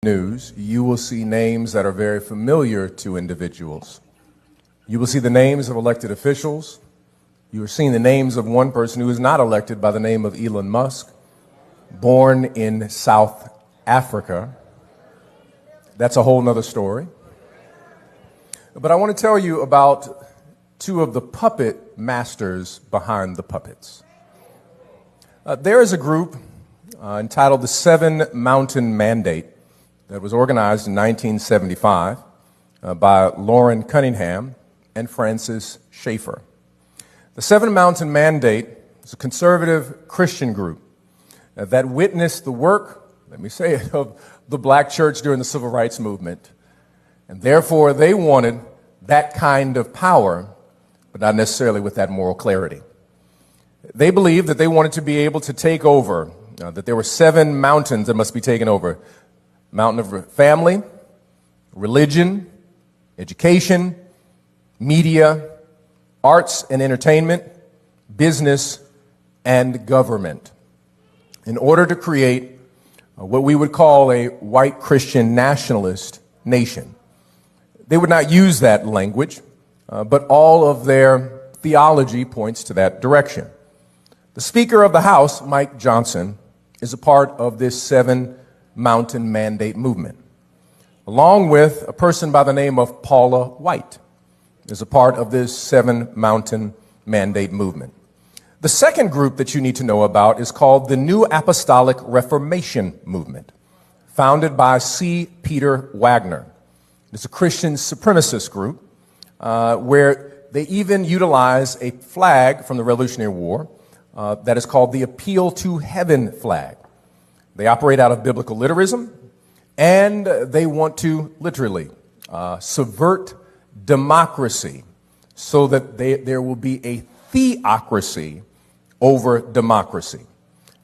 news, you will see names that are very familiar to individuals. You will see the names of elected officials. You are seeing the names of one person who is not elected by the name of Elon Musk, born in South Africa. That's a whole nother story. But I want to tell you about two of the puppet masters behind the puppets. There is a group entitled the Seven Mountain Mandate that was organized in 1975 by Lauren Cunningham and Francis Schaeffer. The Seven Mountain Mandate is a conservative Christian group that witnessed the work, let me say it, of the black church during the civil rights movement. And therefore, they wanted that kind of power, but not necessarily with that moral clarity. They believed that they wanted to be able to take over, that there were seven mountains that must be taken over. Mountain of family, religion, education, media, arts and entertainment, business, and government, in order to create what we would call a white Christian nationalist nation. They would not use that language, but all of their theology points to that direction. The Speaker of the House, Mike Johnson, is a part of this Seven Mountain Mandate movement, along with a person by the name of Paula White, is a part of this Seven Mountain Mandate movement. The second group that you need to know about is called the New Apostolic Reformation Movement, founded by C. Peter Wagner. It's a Christian supremacist group where they even utilize a flag from the Revolutionary War that is called the Appeal to Heaven flag. They operate out of biblical literalism, and they want to literally subvert democracy so that there will be a theocracy over democracy.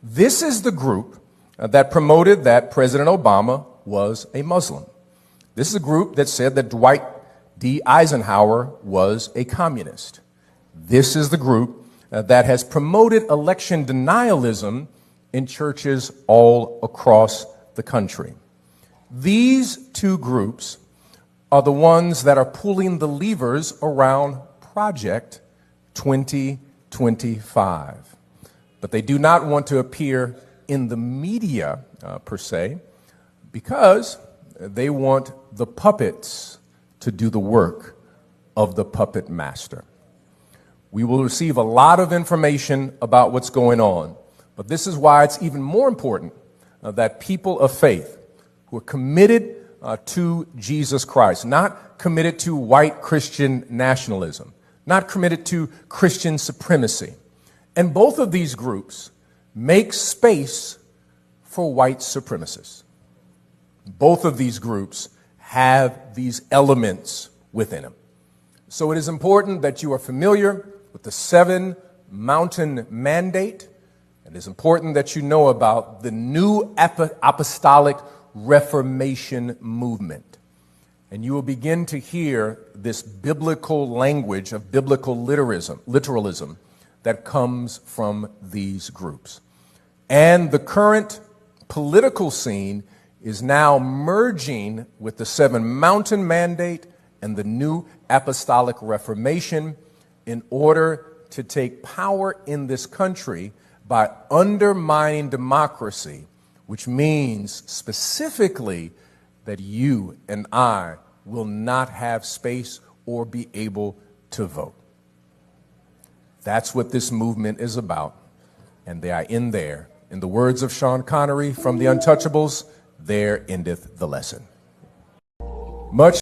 This is the group that promoted that President Obama was a Muslim. This is a group that said that Dwight D. Eisenhower was a communist. This is the group that has promoted election denialism in churches all across the country. These two groups are the ones that are pulling the levers around Project 2025. But they do not want to appear in the media, per se, because they want the puppets to do the work of the puppet master. We will receive a lot of information about what's going on, but this is why it's even more important that people of faith who are committed to Jesus Christ, not committed to white Christian nationalism, not committed to Christian supremacy. And both of these groups make space for white supremacists. Both of these groups have these elements within them. So it is important that you are familiar with the Seven Mountain Mandate. It is important that you know about the New Apostolic Reformation movement. And you will begin to hear this biblical language of biblical literalism that comes from these groups. And the current political scene is now merging with the Seven Mountain Mandate and the New Apostolic Reformation in order to take power in this country by undermining democracy, which means specifically that you and I will not have space or be able to vote. That's what this movement is about, and they are in there. In the words of Sean Connery from The Untouchables, there endeth the lesson. Much